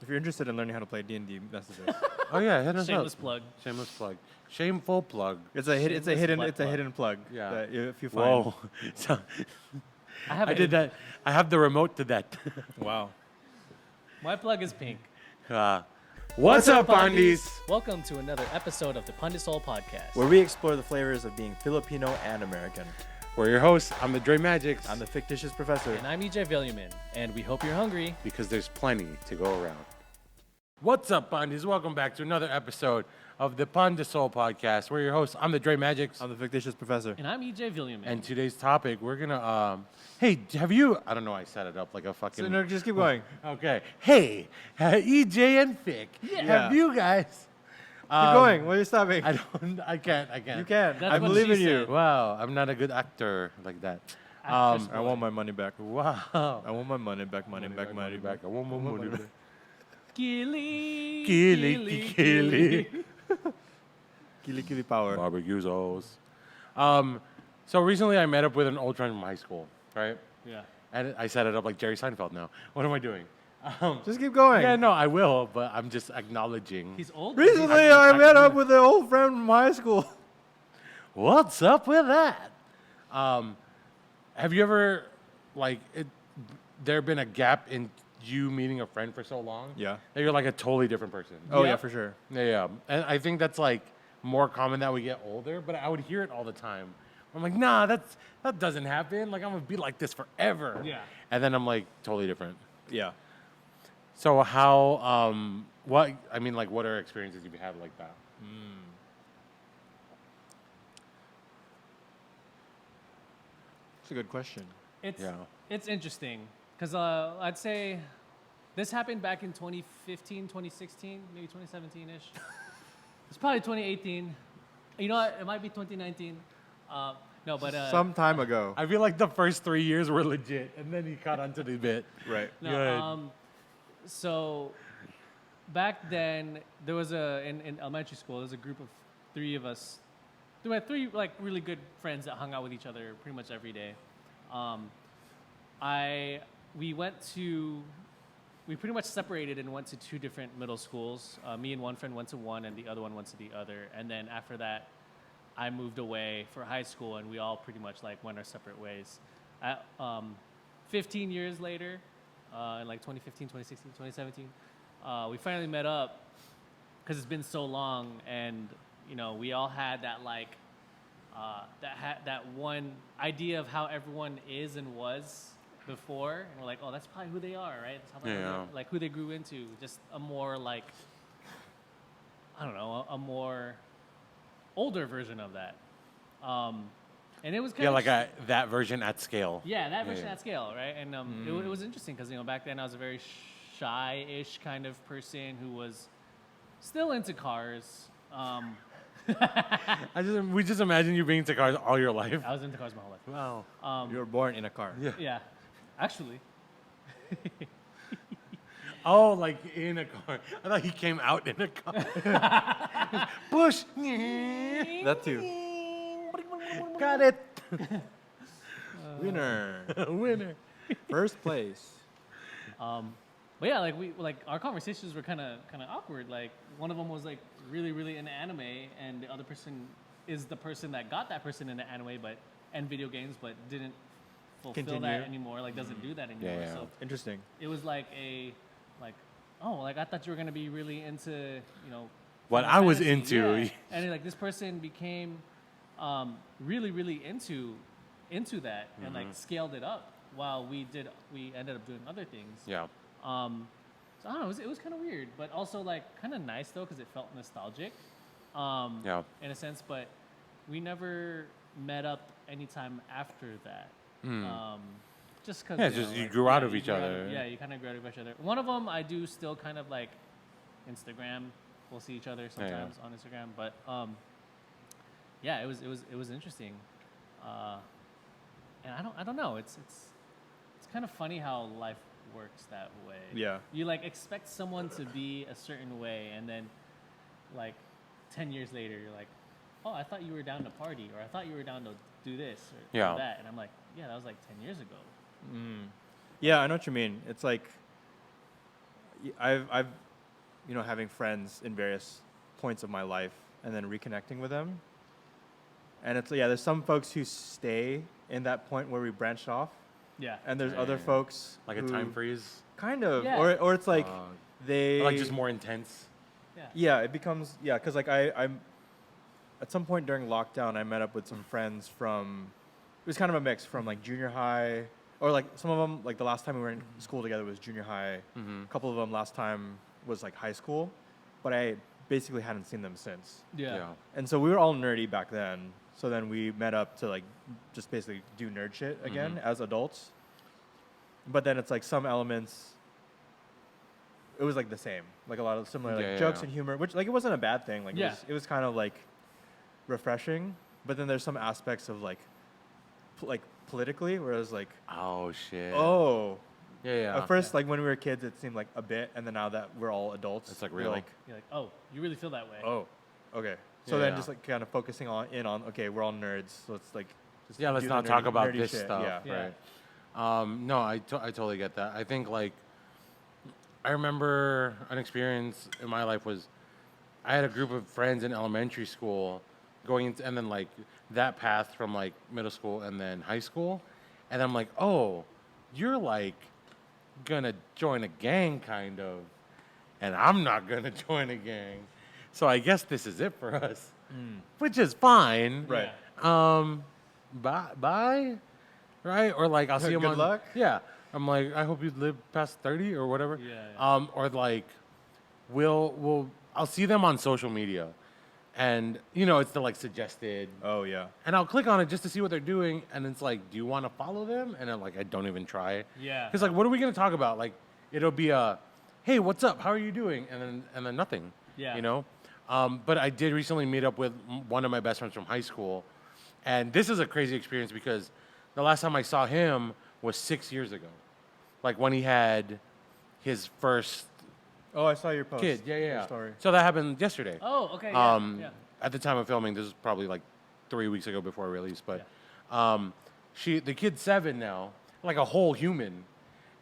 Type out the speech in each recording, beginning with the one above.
If you're interested in learning how to play D&D, message us. Oh yeah, hit us Shameless up. plug. Shameless plug. Shameful plug. It's a hidden plug. Yeah. That if you find. Whoa. So, I I did that. I have the remote to that. Wow. My plug is pink. What's up, Pandeez? Welcome to another episode of the Pandesoul podcast. Where we explore the flavors of being Filipino and American. We're your hosts. I'm the Dre Magics. I'm the fictitious professor. And I'm EJ Villiaman, and we hope you're hungry. Because there's plenty to go around. What's up, Pandeez? Welcome back to another episode of the Pandesoul podcast. We're your hosts. I'm the Dre Magics. I'm the fictitious professor. And I'm EJ Villiaman. And today's topic, we're gonna hey, have you? I don't know. I set it up like a fucking. So, no, just keep going. Okay. Hey, EJ and Fick. Yeah. Have you guys? Keep going. Why are you stopping? I can't. You can. That's I what believe she in you. said. Wow, I'm not a good actor like that. Actress I want my money back. Wow. I want my money back. Money back. I want my money back. Kili. Kili. Kili power. Barbecue sauce. So recently I met up with an old friend from high school, right? Yeah. And I set it up like Jerry Seinfeld now. What am I doing? Just keep going. Yeah, no, I will, but I'm just acknowledging. He's old. Recently, I met up with an old friend from high school. What's up with that? Have you ever, there been a gap in you meeting a friend for so long? Yeah. That you're like a totally different person? Oh, Yeah. yeah, for sure. Yeah. And I think that's like more common that we get older, but I would hear it all the time. I'm like, nah, that doesn't happen. Like, I'm going to be like this forever. Yeah. And then I'm like, totally different. Yeah. So how, what are experiences you've had like that? It's a good question. It's interesting because I'd say this happened back in 2015, 2016, maybe 2017-ish. It's probably 2018. You know what? It might be 2019. No, but Some time ago. I feel like the first 3 years were legit, and then he caught onto the bit. Right. no. Good. So back then there was in elementary school. There was a group of three of us. There were three like really good friends that hung out with each other pretty much every day. We pretty much separated and went to two different middle schools. Me and one friend went to one, and the other one went to the other. And then after that, I moved away for high school, and we all pretty much like went our separate ways. 15 years later, in like 2015, 2016, 2017, we finally met up because it's been so long, and you know we all had that like that one idea of how everyone is and was before, and we're like, oh, that's probably who they are, right? That's how like who they grew into, just a more like, I don't know, a more older version of that. And it was kind of that version at scale. Yeah, that version at scale, right? And it was interesting because back then I was a very shy-ish kind of person who was still into cars. We just imagine you being into cars all your life. I was into cars my whole life. Wow. You were born in a car. Yeah, actually. Oh, like in a car. I thought he came out in a car. Push. That too. Got it. Winner. Winner. First place. But yeah, like our conversations were kind of awkward. Like one of them was like really into anime, and the other person is the person that got that person into anime, and video games, but didn't fulfill Continue. that anymore. Like doesn't do that anymore. Yeah. So Interesting. it was like I thought you were gonna be really into What Final I was Fantasy. into. Yeah. And like this person became really into that and like scaled it up while we ended up doing other things. Yeah. So I don't know, it was kind of weird, but also like kind of nice though because it felt nostalgic. Yeah. In a sense, but we never met up anytime after that. Just because you grew out of each other. You kind of grew out of each other. One of them I do still kind of like Instagram. We'll see each other sometimes on Instagram, but it was interesting, and I don't know. It's kind of funny how life works that way. Yeah. You like expect someone to be a certain way, and then like 10 years later, you're like, oh, I thought you were down to party, or I thought you were down to do this or do that, and I'm like, yeah, that was like 10 years ago. Yeah, I know what you mean. It's like I've having friends in various points of my life and then reconnecting with them. And it's there's some folks who stay in that point where we branched off, Yeah. and there's other Yeah. folks Like a who time freeze, kind of, Yeah. or it's like Uh, they or like just more intense. Yeah. Yeah, it becomes because like I'm at some point during lockdown I met up with some friends from it was kind of a mix from like junior high or like some of them like the last time we were in school together was junior high. Mm-hmm. A couple of them last time was like high school, but I basically hadn't seen them since. Yeah. And so we were all nerdy back then. So then we met up to like just basically do nerd shit again Mhm. as adults. But then it's like some elements. It was like the same, like a lot of similar like Yeah, jokes yeah. and humor, which like it wasn't a bad thing. Like Yeah. it was kind of like refreshing. But then there's some aspects of like politically, where it was like, Oh shit. oh, Yeah, yeah. at first like when we were kids it seemed like a bit, and then now that we're all adults, It's like we're real. like, You're like, oh, you really feel that way. oh, okay. So Yeah, then yeah. just like kind of focusing on okay, we're all nerds, so let's like just Yeah, let's do the not talk nerdy- about nerdy this shit. stuff. Yeah. Yeah. Right. No, I totally get that. I think like I remember an experience in my life was I had a group of friends in elementary school going into, and then like that path from like middle school and then high school. And I'm like, oh, you're like gonna join a gang kind of, and I'm not gonna join a gang. So I guess this is it for us, which is fine. Right. Bye, right? Or like I'll see him Good on. luck. Yeah, I'm like I hope you live past 30 or whatever. Yeah. Or like I'll see them on social media, and it's the like suggested, Oh yeah. and I'll click on it just to see what they're doing, and it's like, do you want to follow them? And I'm like, I don't even try. Yeah. Because like, what are we gonna talk about? Like, it'll be hey, what's up? How are you doing? And then nothing. Yeah. But I did recently meet up with one of my best friends from high school, and this is a crazy experience because the last time I saw him was 6 years ago, like when he had his first Oh, I saw your post. kid. Yeah, your yeah. Story. So that happened yesterday. Oh, okay. Yeah. Yeah. At the time of filming, this is probably like 3 weeks ago before release, but the kid's 7 now, like a whole human.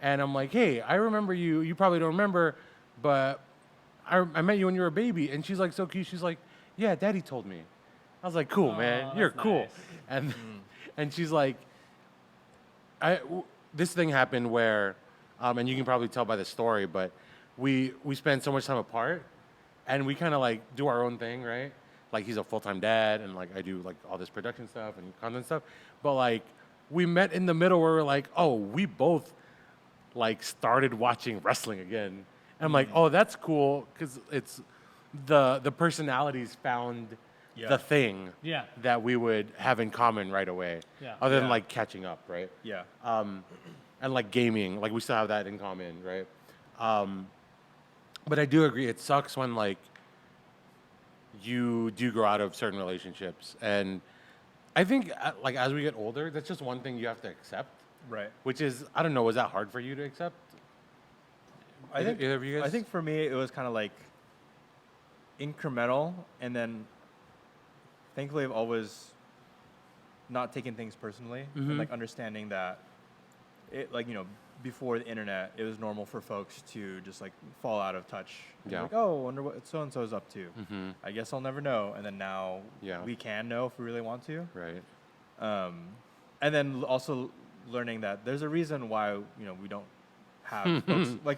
And I'm like, hey, I remember you. You probably don't remember, but I met you when you were a baby. And she's like, so cute. She's like, yeah, Daddy told me. I was like, cool, man. You're that's cool. nice. And and she's like, this thing happened where, and you can probably tell by the story, but we spend so much time apart, and we kind of like do our own thing, right? Like he's a full-time dad, and like I do like all this production stuff and content stuff. But like we met in the middle where we're like, oh, we both like started watching wrestling again. And I'm like, oh, that's cool because it's the personalities found Yeah. the thing Yeah. that we would have in common right away. Yeah. Other than Yeah. like catching up, right? Yeah. And like gaming, like we still have that in common, right? But I do agree, it sucks when like you do grow out of certain relationships, and I think like as we get older, that's just one thing you have to accept. Right. Which is, I don't know, was that hard for you to accept? I think Either of you guys? I think for me it was kind of like incremental, and then thankfully I've always not taken things personally, Mhm. and like understanding that it like before the internet it was normal for folks to just like fall out of touch. And be Yeah. Like, oh, I wonder what so and so is up to. Mm-hmm. I guess I'll never know. And then now Yeah. we can know if we really want to. Right. And then also learning that there's a reason why we don't have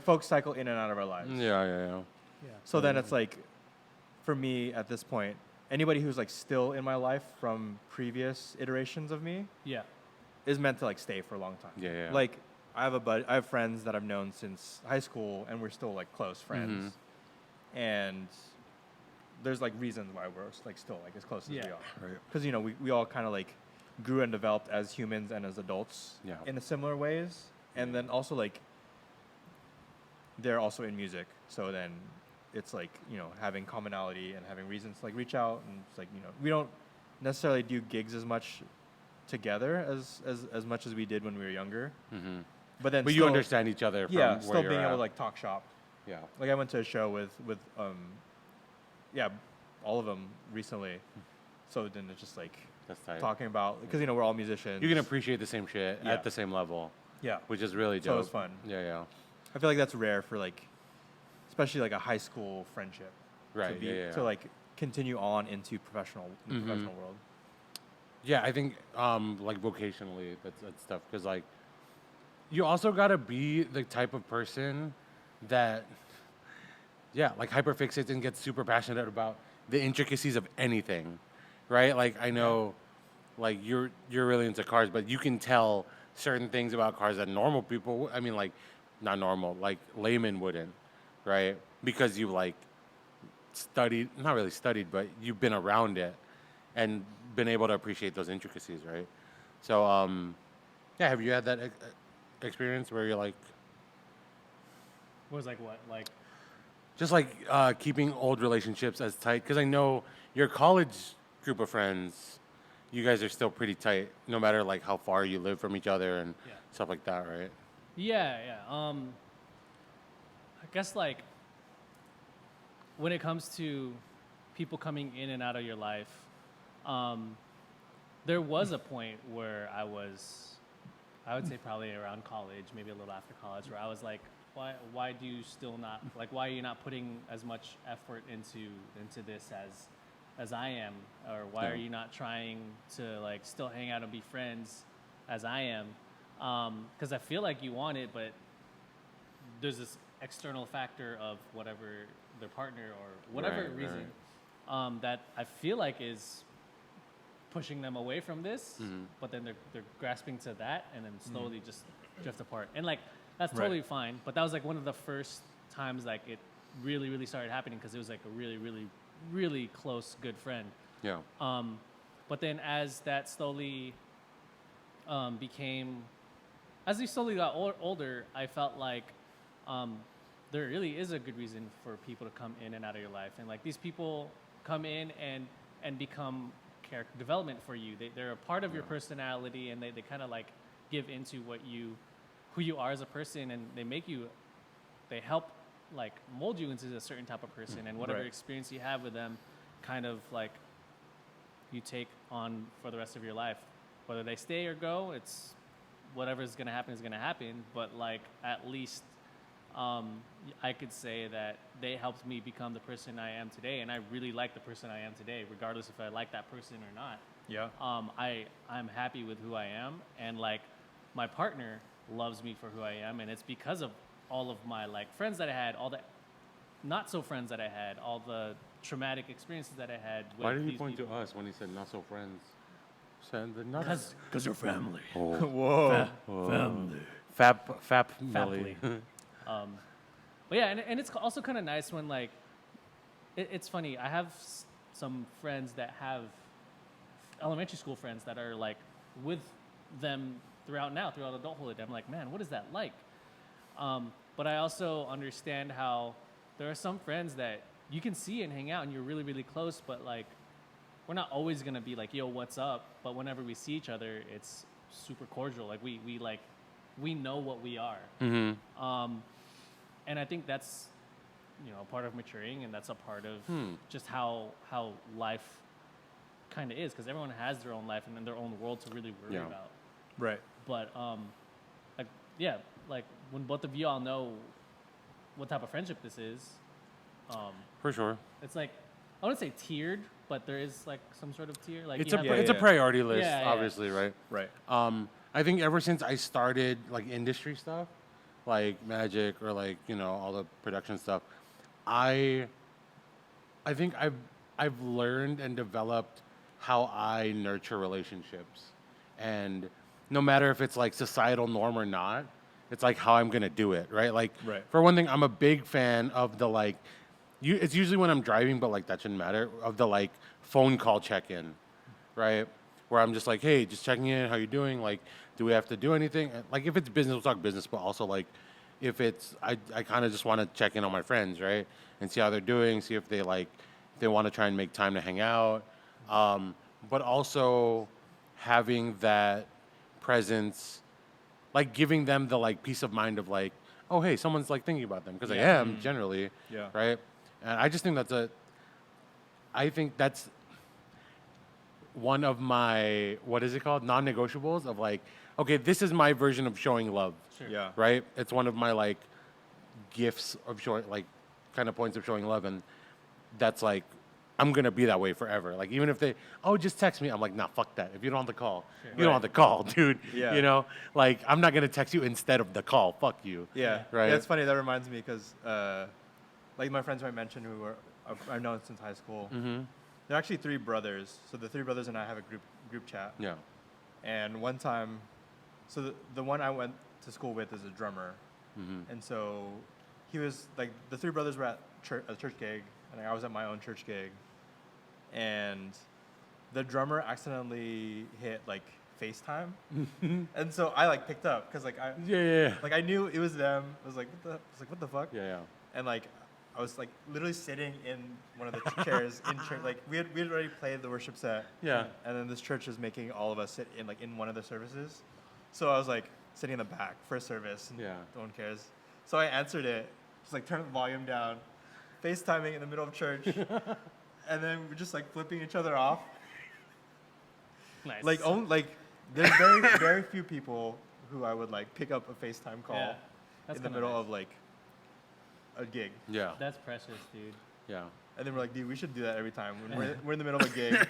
folks cycle in and out of our lives. Yeah, yeah, yeah. Yeah. So then it's like, for me at this point, anybody who's like still in my life from previous iterations of me Yeah. is meant to like stay for a long time. Yeah, yeah. Like I have friends that I've known since high school, and we're still like close friends. And there's like reasons why we're like still like as close as we Yeah. are. Right. Because we all kind of like grew and developed as humans and as adults Yeah. in similar ways, and then also like they're also in music, so then it's like having commonality and having reasons to like reach out, and it's like we don't necessarily do gigs as much together as much as we did when we were younger, Mm-hmm. but then But you still- understand each other from yeah, where still you're being able at. to like talk shop. Yeah. Like I went to a show with all of them recently, so then it's just like That's tight. talking about, because we're all musicians. You can appreciate the same shit Yeah. at the same level, Yeah. which is really dope. So it was fun. Yeah, yeah. I feel like that's rare for like especially like a high school friendship, Right. to like continue on into professional world. Yeah, I think like vocationally, that's tough because like you also gotta be the type of person that like hyperfixates and gets super passionate about the intricacies of anything, right? Like I know, like you're really into cars, but you can tell certain things about cars that normal people, I mean, like not normal, like laymen wouldn't, right? Because you like studied, not really studied, but you've been around it and been able to appreciate those intricacies, right? So, yeah, have you had that experience where you're like, Was like what? Like just like keeping old relationships as tight? Because I know your college group of friends, you guys are still pretty tight, no matter like how far you live from each other and Yeah. stuff like that, right? yeah. I guess like when it comes to people coming in and out of your life, there was a point where I would say probably around college, maybe a little after college, where I was like, why do you still not, like, why are you not putting as much effort into this as I am? Or why are you not trying to like still hang out and be friends as I am? Because I feel like you want it, but there's this external factor of whatever their partner or whatever Right, reason that I feel like is pushing them away from this, but then they're grasping to that and then slowly just drift apart. And like that's Right. totally fine, but that was like one of the first times like it really really started happening because it was like a really really really close good friend. Yeah. But then as that slowly as we slowly got older, I felt like there really is a good reason for people to come in and out of your life. And like these people come in and become character development for you. They're a part of your personality, and they kind of like give into who you are as a person, and they help like mold you into a certain type of person, and whatever Right. experience you have with them kind of like you take on for the rest of your life. Whether they stay or go, it's whatever is going to happen. But like at least I could say that they helped me become the person I am today, and I really like the person I am today, regardless if I like that person or not. Yeah. I'm happy with who I am, and like my partner loves me for who I am, and it's because of all of my like friends that I had, all the not so friends that I had, all the traumatic experiences that I had. With Why did he these point people. to us when he said not so friends? Said the not Because you're family. oh, Whoa. Family. fap Family. But yeah, and it's also kind of nice when like it's funny. I have some friends that have elementary school friends that are like with them throughout adulthood. I'm like, man, what is that like? But I also understand how there are some friends that you can see and hang out and you're really, really close, but like we're not always gonna be like, yo, what's up? But whenever we see each other, it's super cordial. Like we know what we are. And I think that's, part of maturing, and that's a part of just how life kind of is, because everyone has their own life and then their own world to really worry about. Right. But like when both of you all know what type of friendship this is, for sure. it's like I wouldn't say tiered, but there is like some sort of tier. Like It's you a have, it's a priority list, Yeah, yeah. obviously, right? Right. I think ever since I started like industry stuff, like magic or like all the production stuff, I think I've learned and developed how I nurture relationships, and no matter if it's like societal norm or not, it's like how I'm gonna do it, right? Like Right. for one thing, I'm a big fan of the like, it's usually when I'm driving, but like that shouldn't matter. Of the like phone call check-in, right? Where I'm just like, hey, just checking in, how you doing? Like, do we have to do anything? Like, if it's business, we'll talk business, but also like, if it's, I kind of just want to check in on my friends, right? And see how they're doing, see if they want to try and make time to hang out. But also having that presence, like giving them the like peace of mind of like, oh, hey, someone's like thinking about them, because I am generally, Yeah. right? And I just think I think that's one of my, what is it called? Non-negotiables of like, okay, this is my version of showing love, Sure. Yeah. right? It's one of my like gifts of showing, like kind of points of showing love, and that's like, I'm gonna be that way forever. Like even if they, just text me, I'm like, nah, fuck that. If you don't have the call, you don't have the call, dude. Yeah. You know, like I'm not gonna text you instead of the call. Fuck you. Yeah. Right. Yeah, it's funny. That reminds me because, like my friends I mentioned who were I've known since high school. Mm-hmm. They're actually 3 brothers. So the 3 brothers and I have a group chat. Yeah. And one time, so the one I went to school with is a drummer. Mm-hmm. And so he was like, the 3 brothers were at a church gig, and I was at my own church gig. And the drummer accidentally hit like FaceTime. And so I like picked up because like Yeah. like I knew it was them. I was like, what the fuck? Yeah. And like I was like literally sitting in one of the chairs in church. Like we had already played the worship set. Yeah. And then this church is making all of us sit in one of the services. So I was like sitting in the back first service. And Yeah. no one cares. So I answered it. Just like turn the volume down, FaceTiming in the middle of church, and then we're just like flipping each other off. Nice. Like there's very few people who I would like pick up a FaceTime call Yeah, that's in the kinda middle nice. of like a gig. Yeah. That's precious, dude. Yeah. And then we're like, dude, we should do that every time. When we're in the middle of a gig,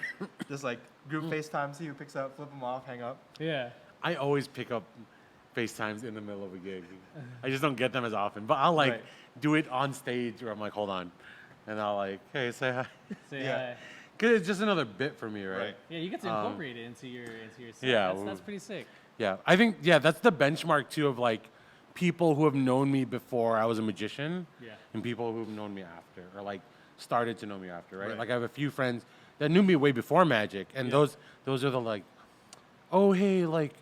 just like group FaceTime, see who picks up, flip them off, hang up. Yeah. I always pick up FaceTimes in the middle of a gig. I just don't get them as often. But I'll like Right. do it on stage where I'm like, hold on. And I'll like, hey, say hi. Say Yeah. hi. Because it's just another bit for me, right? Right. Yeah, you get to incorporate it into your set. yeah, That's pretty sick. Yeah. I think, that's the benchmark too of like people who have known me before I was a magician Yeah. and people who've known me after or like started to know me after, right? Right. Like I have a few friends that knew me way before magic. And Yeah. those are the like, oh, hey, like,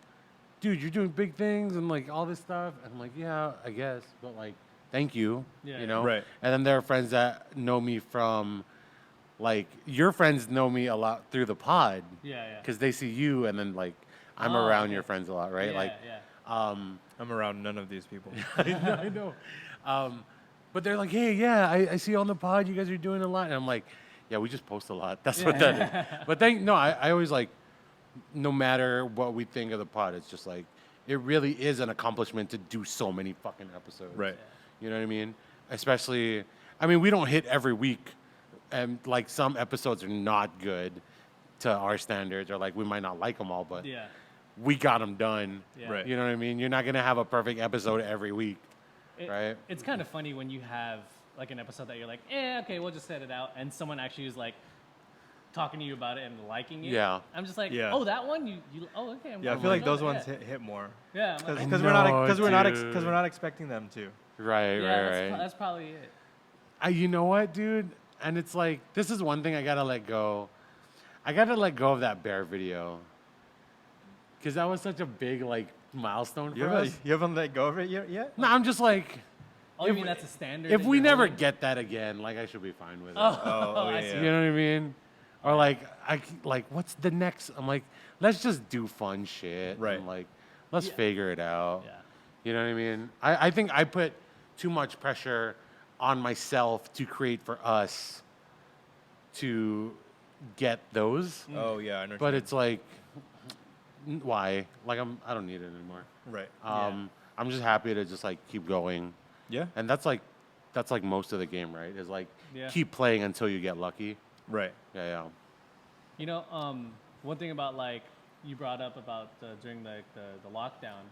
dude, you're doing big things and like all this stuff. And I'm like, yeah, I guess. But like, thank you. Yeah, You yeah. know? Right. And then there are friends that know me from, like, your friends know me a lot through the pod. Yeah, yeah. Because they see you and then like, I'm Oh, around okay. your friends a lot, right? Yeah, like, yeah. I'm around none of these people. I know. But they're like, hey, yeah, I see on the pod you guys are doing a lot. And I'm like, yeah, we just post a lot. That's what that is. But I always like, no matter what we think of the pod, it's just like, it really is an accomplishment to do so many fucking episodes. Right. You know what I mean? Especially, I mean, we don't hit every week. And like some episodes are not good to our standards or like we might not like them all, but Yeah. we got them done. Yeah. Right. You know what I mean? You're not going to have a perfect episode every week. Right. It's kind of funny when you have like an episode that you're like, okay, we'll just set it out, and someone actually is like talking to you about it and liking it. Yeah. I'm just like, Yeah. oh, that one, you okay. Yeah, I I'm feel like oh, those yeah. ones hit more. Yeah, I'm like, Because we're not know, because dude. we're not expecting them to. Right, yeah, right. that's probably it. You know what, dude? And it's like, this is one thing I gotta let go. I gotta let go of that bear video. Because that was such a big, like, milestone for us. You haven't let go of it yet? No, I'm just like, Oh, you If mean we- that's a standard? if that we you're never holding? get that again, like, I should be fine with it. Oh, I yeah, see. You know what I mean? Or like, what's the next? I'm like, let's just do fun shit. Right. And like, let's Yeah. figure it out. Yeah. You know what I mean? I think I put too much pressure on myself to create for us to get those. Oh yeah, I know. But it's like, why? Like I don't need it anymore. right. I'm just happy to just like keep going. Yeah. And that's like most of the game, right? Is like Yeah. keep playing until you get lucky. Right. Yeah. You know, one thing about like you brought up about during the lockdown.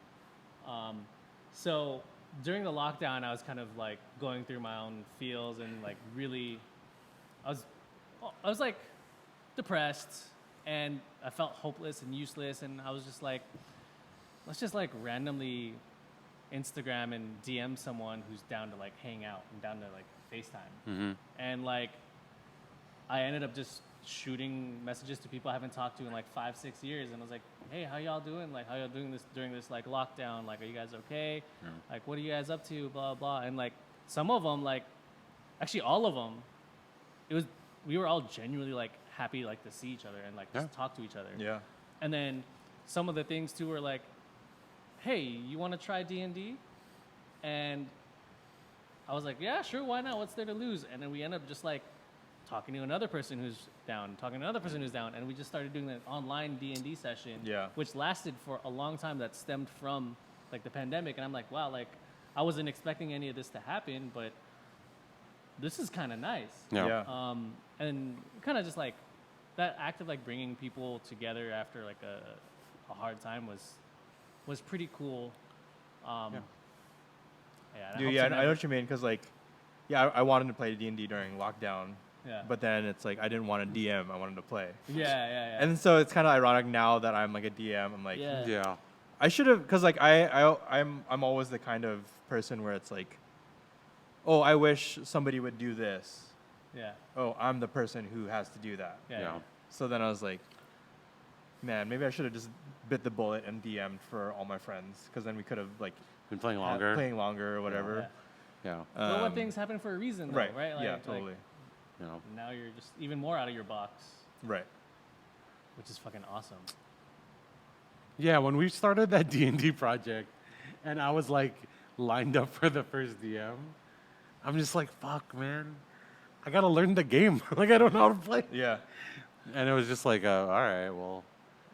So during the lockdown, I was kind of like going through my own feels and like really, I was like depressed and I felt hopeless and useless, and I was just like, let's just like randomly Instagram and DM someone who's down to like hang out and down to like FaceTime. Mm-hmm. And like I ended up just shooting messages to people I haven't talked to in like 5-6 years, and I was like, hey, how y'all doing? Like, how y'all doing this during this like lockdown? Like, are you guys okay? Yeah. Like, what are you guys up to? Blah blah. And like some of them, like actually all of them, we were all genuinely like happy like to see each other and like just Yeah. talk to each other. Yeah. And then some of the things too were like, hey, you want to try D&D? And I was like, yeah, sure, why not? What's there to lose? And then we ended up just like talking to another person who's down, talking to another person who's down, and we just started doing an online D&D session, Yeah. which lasted for a long time. That stemmed from like the pandemic, and I'm like, wow, like I wasn't expecting any of this to happen, but this is kind of nice. Yeah. And kind of just like that act of like bringing people together after like a hard time was pretty cool. Yeah, and Dude, yeah, I know what you mean, because like, yeah, I wanted to play D&D during lockdown, Yeah. but then it's like I didn't want to DM, I wanted to play. Yeah. And so it's kind of ironic now that I'm like a DM. I'm like, Yeah. Yeah. I should have, because like I'm always the kind of person where it's like, oh, I wish somebody would do this. Yeah. Oh, I'm the person who has to do that. Yeah. Yeah. So then I was like, man, maybe I should have just bit the bullet and DM'd for all my friends, because then we could have like Been playing had- longer. playing longer or whatever. Yeah. But what things happen for a reason, though, right? Yeah, Like, totally. You know. now you're just even more out of your box, Right. which is fucking awesome. Yeah, when we started that D&D project, and I was like lined up for the first DM, I'm just like, fuck, man, I gotta learn the game. Like, I don't know how to play. Yeah. And it was just like, all right, well,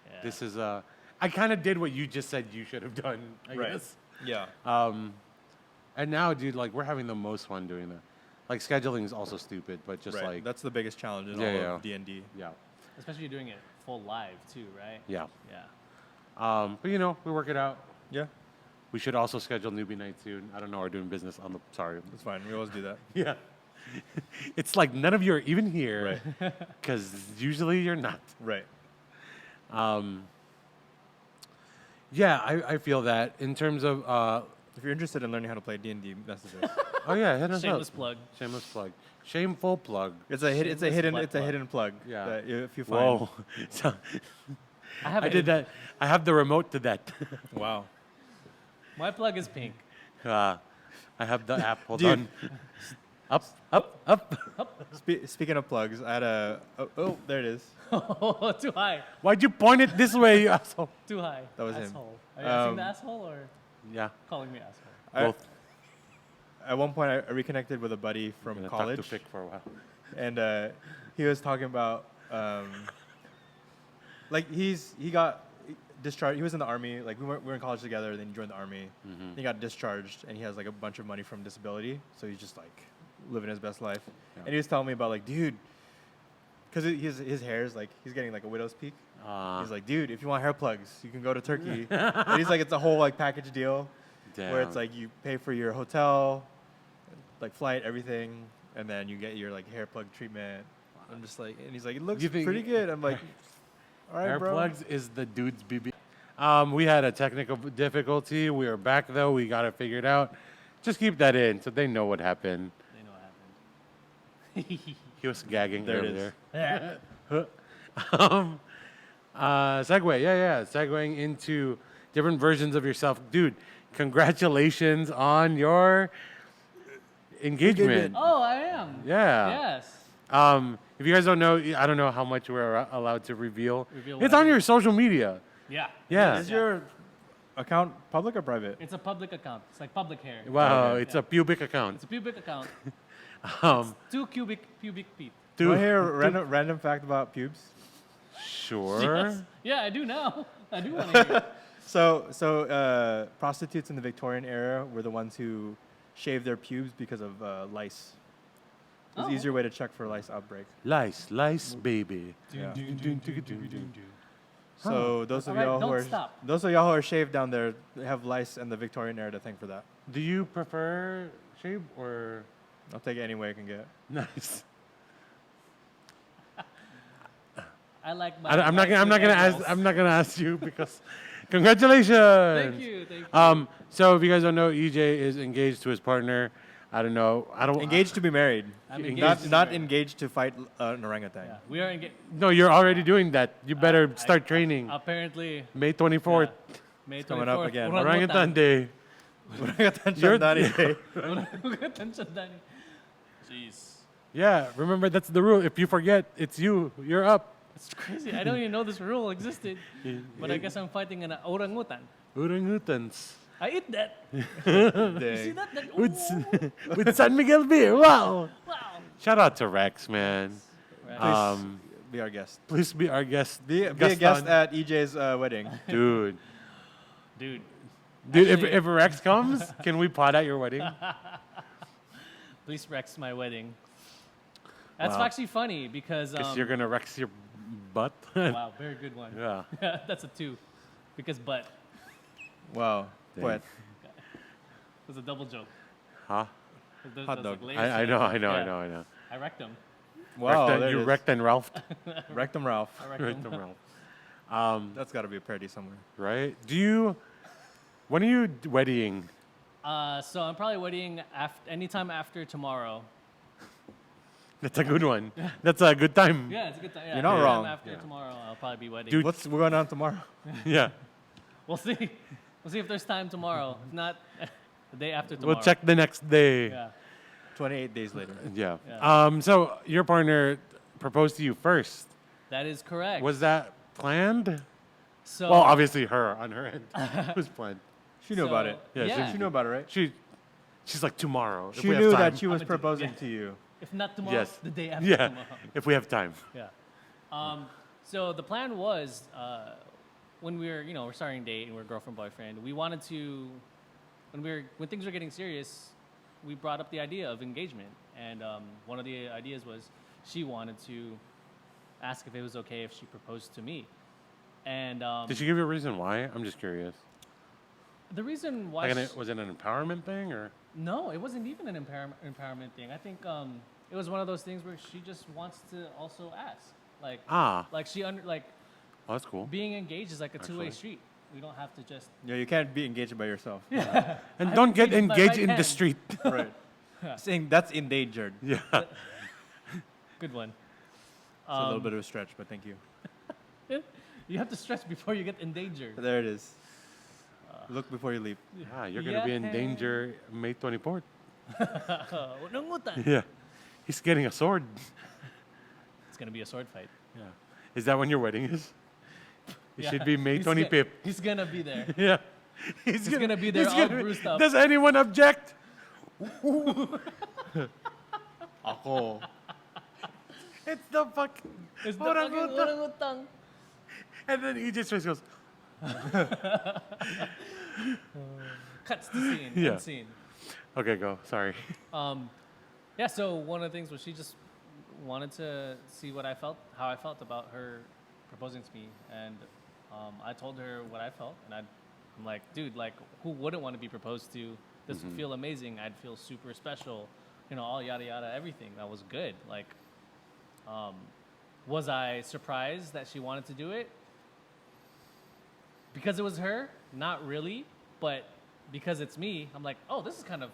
Yeah. this is I kind of did what you just said you should have done, I Right. guess. Yeah. And now, dude, like, we're having the most fun doing that. Like, scheduling is also stupid, but just right. like, That's the biggest challenge in Yeah, all yeah. of D&D. yeah, Especially doing it full live too, right? yeah. Yeah. But you know, we work it out. Yeah. We should also schedule newbie night soon. I don't know, we're doing business on the, sorry. That's fine. We always do that. Yeah. It's like none of you are even here because usually you're not. Right. Yeah, I feel that in terms of, If you're interested in learning how to play D&D, message us. oh yeah, hit us Shameless up. plug. Shameless plug. Shameful plug. It's a Shameless hidden butt it's a plug. hidden plug. Yeah. That if you find. Whoa. So, I I did that. I have the remote to that. Wow. My plug is pink. I have the app. Hold Dude. on. Up, up, up. Speaking of plugs, I had oh, there it is. Too high. Why'd you point it this way, you asshole? Too high. That was him. asshole. Are you asking the Um, asshole or Yeah, calling me asshole? both. At one point, I reconnected with a buddy from Gonna college, talk to Pick for a while. and he was talking about like he got discharged. He was in the army. Like we were in college together. Then he joined the army. Mhm. He got discharged, and he has like a bunch of money from disability. So he's just like living his best life. Yeah. And he was telling me about like, dude, because his hair is like he's getting like a widow's peak. He's like, dude, if you want hair plugs, you can go to Turkey. And he's like, it's a whole like package deal where it's Damn. like you pay for your hotel, like flight, everything, and then you get your like hair plug treatment. I'm just like, and he's like, it looks You think- pretty good. I'm like, all right, Hair bro. plugs is the dude's BB. We had a technical difficulty. We are back though. We got it figured out. Just keep that in so they know what happened. They know what happened. He was gagging There it earlier. is. Segue, yeah. Segueing into different versions of yourself. Dude, congratulations on your engagement. Oh, I am. Yeah. Yes. If you guys don't know, I don't know how much we're allowed to reveal. Reveal It's what? on your social media. Yeah. Yeah. Is your account public or private? It's a public account. It's like public hair. Wow, Okay. it's a pubic account. It's a pubic account. Um, 2 pubic feet. Do you dude, hear a random fact about pubes? sure. Yes. Yeah, I do now. I do want to hear. So prostitutes in the Victorian era were the ones who shaved their pubes because of lice. It was Oh. an easier way to check for lice outbreak. Lice, baby. Yeah. Huh. So those of Alright, y'all who don't are stop. those of y'all who are shaved down there have lice and the Victorian era to thank for that. Do you prefer shave or I'll take it any way I can get. nice? I like my. I'm not my gonna ask. angles. I'm not gonna ask you because congratulations. Thank you. So if you guys don't know, EJ is engaged to his partner. I don't know. I don't Engaged to be married. I'm engaged engaged. Not engaged to fight an orangutan. Yeah, we are engaged. No, you're already doing that. You better start I- training. Apparently, May 24th, May 24th. coming up again. Orangutan Day. Orangutan You're- Shandani Day. Orangutan Shandani. Jeez, Yeah, remember that's the rule. If you forget, it's you. You're up. it's crazy. I don't even know this rule existed. But I guess I'm fighting an orangutan. Orangutans. I eat that. You see Dang. that? That With, ooh, with San Miguel beer. Wow. wow. Shout out to Rex, man. Right. Be our guest. Please be our guest. Be a Gaston. guest at EJ's wedding. Dude. Dude, Dude, Actually- if Rex comes, can we pot at your wedding? Police wrecks my wedding. That's Wow. actually funny because Guess you're gonna wreck your butt. wow, very good one. Yeah. That's a 2, because butt Wow. Dang. But was a double joke. Huh? There's Hot like dog. layers I to it. know. Yeah. I wrecked him. wow, Wrecked there you it is. wrecked and Ralph. Rectum Ralph. I wrecked Wrecked him. and Ralph. That's got to be a parody somewhere. Right? When are you wedding? So I'm probably wedding anytime after tomorrow. That's a good one. That's a good time. Yeah, it's a good time. Yeah, You're not anytime wrong. After Yeah. tomorrow, I'll probably be wedding. Dude. What's going on tomorrow? Yeah. We'll see. We'll see if there's time tomorrow. If not, the day after tomorrow. We'll check the next day. Yeah. 28 days later. Yeah. Yeah. So your partner proposed to you first. That is correct. Was that planned? so? Well, obviously her on her end. It was planned. She knew about it. Yeah, She knew about it, right? She's like tomorrow. if She we have knew time. that she was I'm gonna do- proposing yeah. to you. If not tomorrow, Yes. the day after Yeah. tomorrow. If we have time. Yeah. So the plan was when we're starting to date and we're girlfriend boyfriend. We wanted to when things were getting serious, we brought up the idea of engagement, and one of the ideas was she wanted to ask if it was okay if she proposed to me, and Did she give you a reason why? I'm just curious. the reason why Was it an empowerment thing or? no, it wasn't even an empowerment thing. I think it was one of those things where she just wants to also ask, like she Oh, that's cool. being engaged is like a two-way Actually. street. We don't have to just Yeah, you can't be engaged by yourself. And I don't get haven't used my engaged right in the hand. street. Right. Saying that's endangered. Yeah. good one. It's a little bit of a stretch, but thank you. You have to stretch before you get endangered. There it is. Look before you leap. Yeah, you're gonna be in Yeah. danger May 24th. It's Yeah. He's getting a sword. gonna be a sword fight. Yeah. Is that when your wedding is? It Yeah. should be May He's 25th. He's gonna be there. Yeah. He's gonna be there he's all gonna- bruised up. Does anyone object? Ako. It's the fuck. It's the Orang fucking utang. orangutang. And then he just goes, Cuts the scene. Yeah. End scene. okay, go. Sorry. Yeah. So one of the things was she just wanted to see how I felt about her proposing to me, and I told her what I felt, and I'm like, dude, like, who wouldn't want to be proposed to? This would feel amazing. I'd feel super special, all yada yada, everything. That was good. Like, was I surprised that she wanted to do it? Because it was her? Not really, but because it's me, I'm like, oh, this is kind of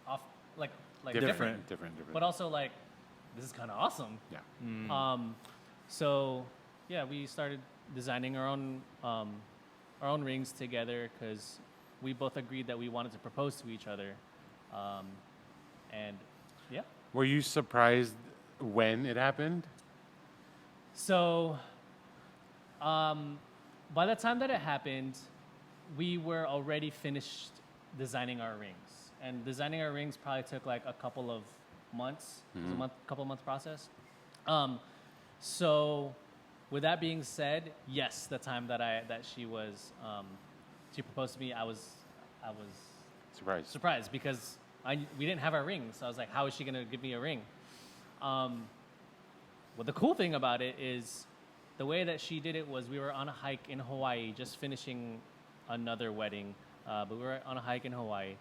off, like different. Different. But also like, this is kind of awesome. Yeah. So yeah, we started designing our own rings together because we both agreed that we wanted to propose to each other, and yeah. Were you surprised when it happened? So, by the time that it happened, we were already finished designing our rings, and designing our rings probably took like a couple of months. It was a couple of months process. So, with that being said, yes, the time that she proposed to me, I was surprised because we didn't have our rings. So I was like, how is she gonna give me a ring? Well, the cool thing about it is the way that she did it was we were on a hike in Hawaii, just finishing another wedding, but we were on a hike in Hawaii,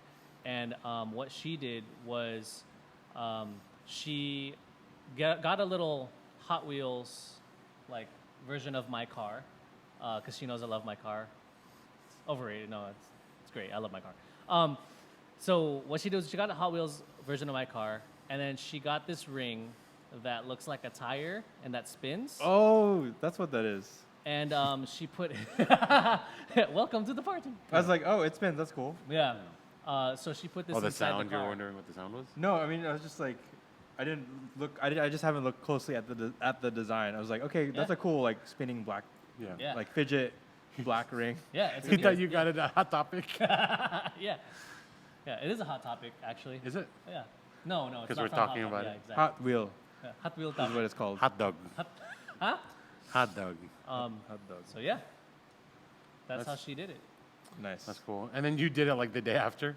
and what she did was she got a little Hot Wheels like version of my car because she knows I love my car. It's overrated. No, it's great. I love my car. So what she did was she got a Hot Wheels version of my car, and then she got this ring that looks like a tire and that spins. Oh, that's what that is. And she put, welcome to the party. I was like, oh, it spins. That's cool. Yeah. So she put this Oh, the inside sound. the You're car. wondering what the sound was? No, I mean, I was just like, I didn't look. I just haven't looked closely at the design. I was like, okay, that's Yeah. a cool like spinning black, Yeah. Yeah. like fidget black ring. Yeah. It's He thought you got it a hot topic. yeah. Yeah. It is a hot topic, actually. Is it? Yeah. No, it's 'Cause not we're from Hot talking Topic. about Yeah, it. exactly. Hot wheel Yeah, Hot Wheel is what topic. it's called. Hot dog. Huh? Hot dog. Hot dog. So yeah, that's how That's- she did it. Nice. That's cool. And then you did it like the day after?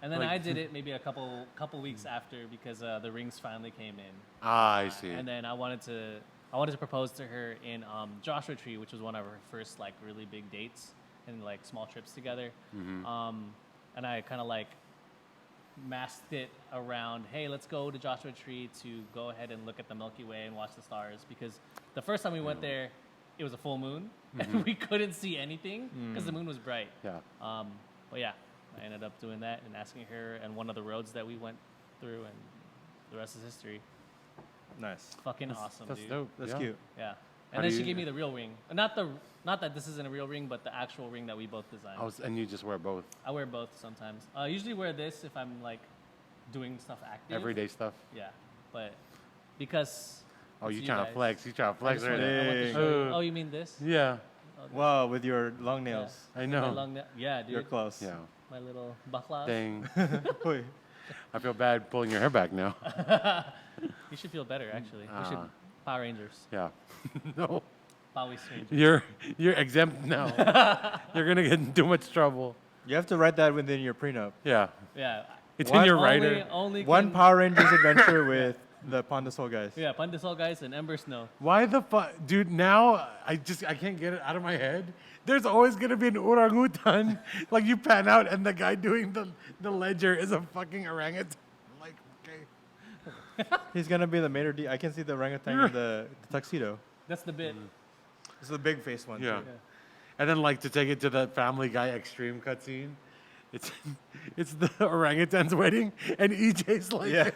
And then Like- I did it maybe a couple weeks after because the rings finally came in. I see. And then I wanted to propose to her in Joshua Tree, which was one of our first like really big dates and like small trips together. And I kind of like masked it around, hey, let's go to Joshua Tree to go ahead and look at the Milky Way and watch the stars, because the first time we went there, it was a full moon and we couldn't see anything because the moon was bright. Yeah. But yeah, I ended up doing that and asking her, and one of the roads that we went through, and the rest is history. Nice. Fucking awesome, That's dude. dope. That's yeah. cute. Yeah. How And do then she you- gave me the real ring. Not that this isn't a real ring, but the actual ring that we both designed. And you just wear both. I wear both sometimes. I usually wear this if I'm like doing stuff active. Everyday stuff. Yeah. But because Oh, it's you trying to guys, flex? You trying to I flex just right wanna- now? I want to Dang. show you. Oh, you mean this? Yeah. Oh, Wow, with your long yeah. nails. I My know. long yeah, dude. You're close. Yeah. My little baklas. Dang. Wait. I feel bad pulling your hair back now. You should feel better, actually. We should Power Rangers. Yeah. No. Power Rangers. You're exempt now. You're gonna get in too much trouble. You have to write that within your prenup. Yeah. Yeah. It's One- in your Only, writer. only One can- Power Rangers adventure with the pandesoul guys. Yeah, Pandesoul guys and Ember Snow. Why the fuck, dude? Now I can't get it out of my head. There's always gonna be an orangutan. Like you pan out and the guy doing the ledger is a fucking orangutan. Like okay. He's gonna be the maitre d'. I can see the orangutan in the tuxedo. That's the bit. This is the big face one. Yeah. too. And then like to take it to the Family Guy extreme cutscene, it's the orangutan's wedding and EJ's like Yeah.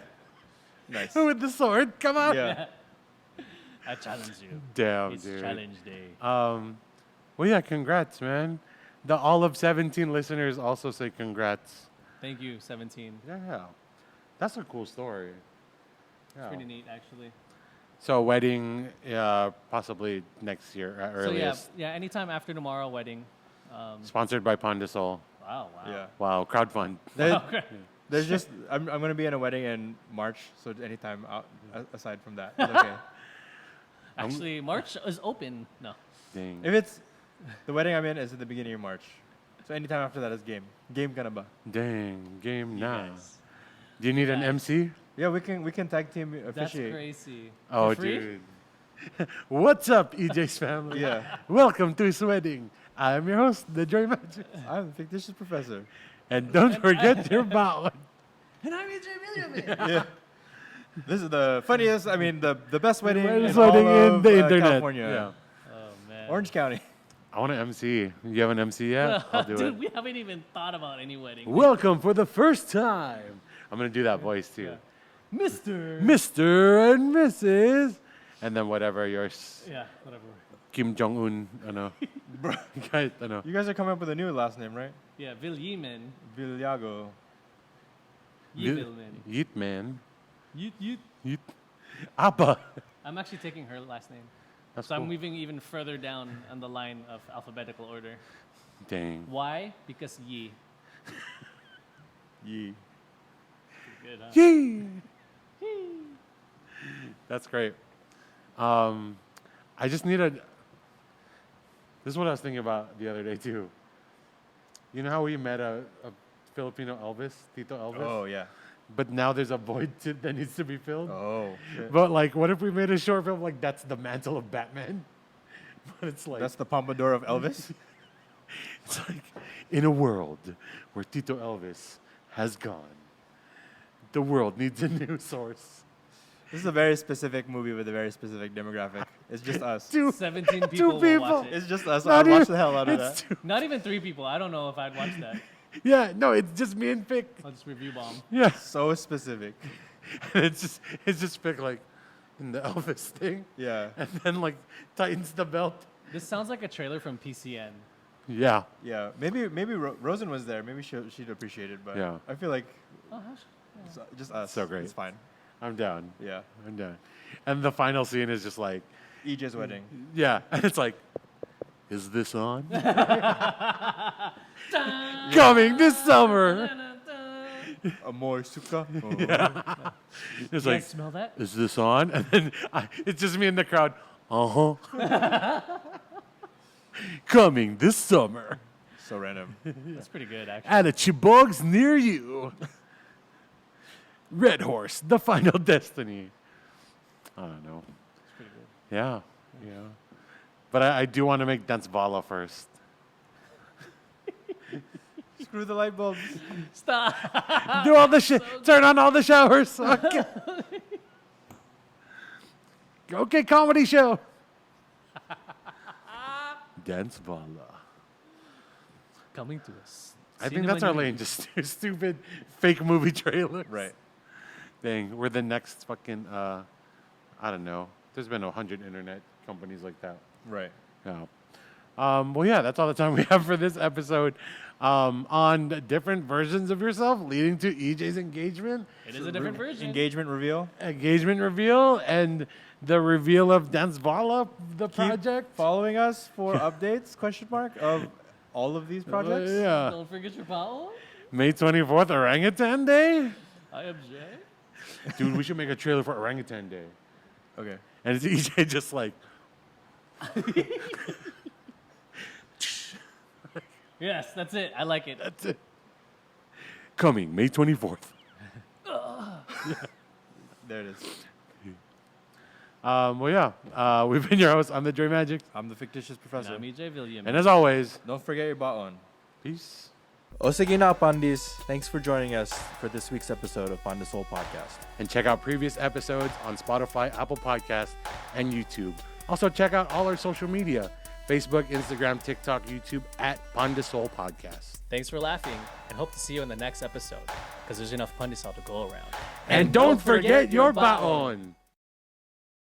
Nice. with the sword. Come on. Yeah. I challenge you. Damn, It's dude. challenge day. Well, yeah, congrats, man. The all of 17 listeners also say congrats. Thank you, 17. Yeah, that's a cool story. Yeah. Pretty neat, actually. So wedding, possibly next year at So earliest. yeah, anytime after tomorrow, wedding. Sponsored by pandesoul. Wow. Yeah. Wow, crowdfund. There- Okay. There's just I'm gonna be in a wedding in March, so anytime aside from that, it's okay. Actually, March is open. No. Dang. If it's the wedding I'm in is at the beginning of March, so anytime after that is game. Game gonna ba. Dang. Game You now. guys. Do you need an Guys. MC? Yeah, we can tag team That's officiate. crazy. Oh, For free? dude. What's up, EJ's family? Yeah. Welcome to his wedding. I'm your host, the Joy Magic. I'm a fictitious professor. And don't forget your bow. And I'm EJ William. Yeah. This is the funniest. I mean, the best wedding, Best in, all wedding in of, the internet. California. Yeah. Oh man. Orange County. I want an MC. You have an MC yet? I'll do Dude, it. we haven't even thought about any wedding. Welcome for the first time. I'm gonna do that voice too. Yeah. Mr. Mr. and Mrs. And then whatever yours. Yeah, whatever. Kim Jong Un. I know. Bro, Guys, I know. you guys are coming up with a new last name, right? Yeah, Viljemen. Villago. Yevilmen. Yeet man. Yeet. Yeet. Appa. I'm actually taking her last name. That's So cool. I'm moving even further down on the line of alphabetical order. Dang. Why? Because Yi. Yee. Good, huh? Yee. That's great. I just need a. This is what I was thinking about the other day too. You know how we met a Filipino Elvis, Tito Elvis? Oh yeah. But now there's a void that needs to be filled. Oh. Shit. But like, what if we made a short film like that's the mantle of Batman? But it's like That's the pompadour of Elvis. it's like in a world where Tito Elvis has gone, the world needs a new source. This is a very specific movie with a very specific demographic. It's just us. 17 people will watch it. It's just us. Not I'll watch even- the hell out of it's that. too- Not even 3 people. I don't know if I'd watch that. yeah, no, it's just me and Pick. I'll just review bomb. Yeah, So specific. it's just Pick like in the Elvis thing, Yeah. and then like tightens the belt. This sounds like a trailer from PCN. Yeah, Yeah. Maybe Rosen was there. Maybe she'd appreciate it. But Yeah. I feel like Oh, it's just us. So great. It's fine. I'm down. Yeah. I'm down. And the final scene is just like, EJ's wedding. yeah, and it's like, is this on? Coming this summer. Amor suka. Oh. It's You like, guys smell that? is this on? And then it's just me in the crowd. Coming this summer. So random. That's pretty good, actually. At a Chibogs near you. Red Horse, the final destiny. I don't know. It's pretty good. Yeah. But I do want to make Dance Bala first. Screw the light bulbs. Stop. Do all the shit. Turn on all the showers. Okay. Okay, comedy show. Dance Bala. Coming to us. I think that's our lane. Just stupid fake movie trailers. Right. Dang, we're the next fucking, I don't know. There's been 100 internet companies like that. Right. Yeah. Well, yeah, that's all the time we have for this episode on different versions of yourself leading to EJ's engagement. It is a different version. Engagement reveal. Engagement reveal and the reveal of Dance Bala, the project. Keep following us for updates, question mark, of all of these projects. Yeah. Don't forget your power. May 24th, Orangutan Day. I am Jay. Dude, we should make a trailer for Orangutan Day. Okay. And it's EJ just like, Yes, that's it. I like it. that's it. Coming May 24th. There it is. Well, yeah. We've been your hosts. I'm the Dre Magic. I'm the fictitious And professor. I'm EJ William. And as always, Don't forget your bot on. peace. O sige na, Pandeez. Thanks for joining us for this week's episode of Pandesoul Podcast. And check out previous episodes on Spotify, Apple Podcasts, and YouTube. Also, check out all our social media. Facebook, Instagram, TikTok, YouTube at Pandesoul Podcast. Thanks for laughing and hope to see you in the next episode because there's enough pandesal to go around. And don't forget your baon.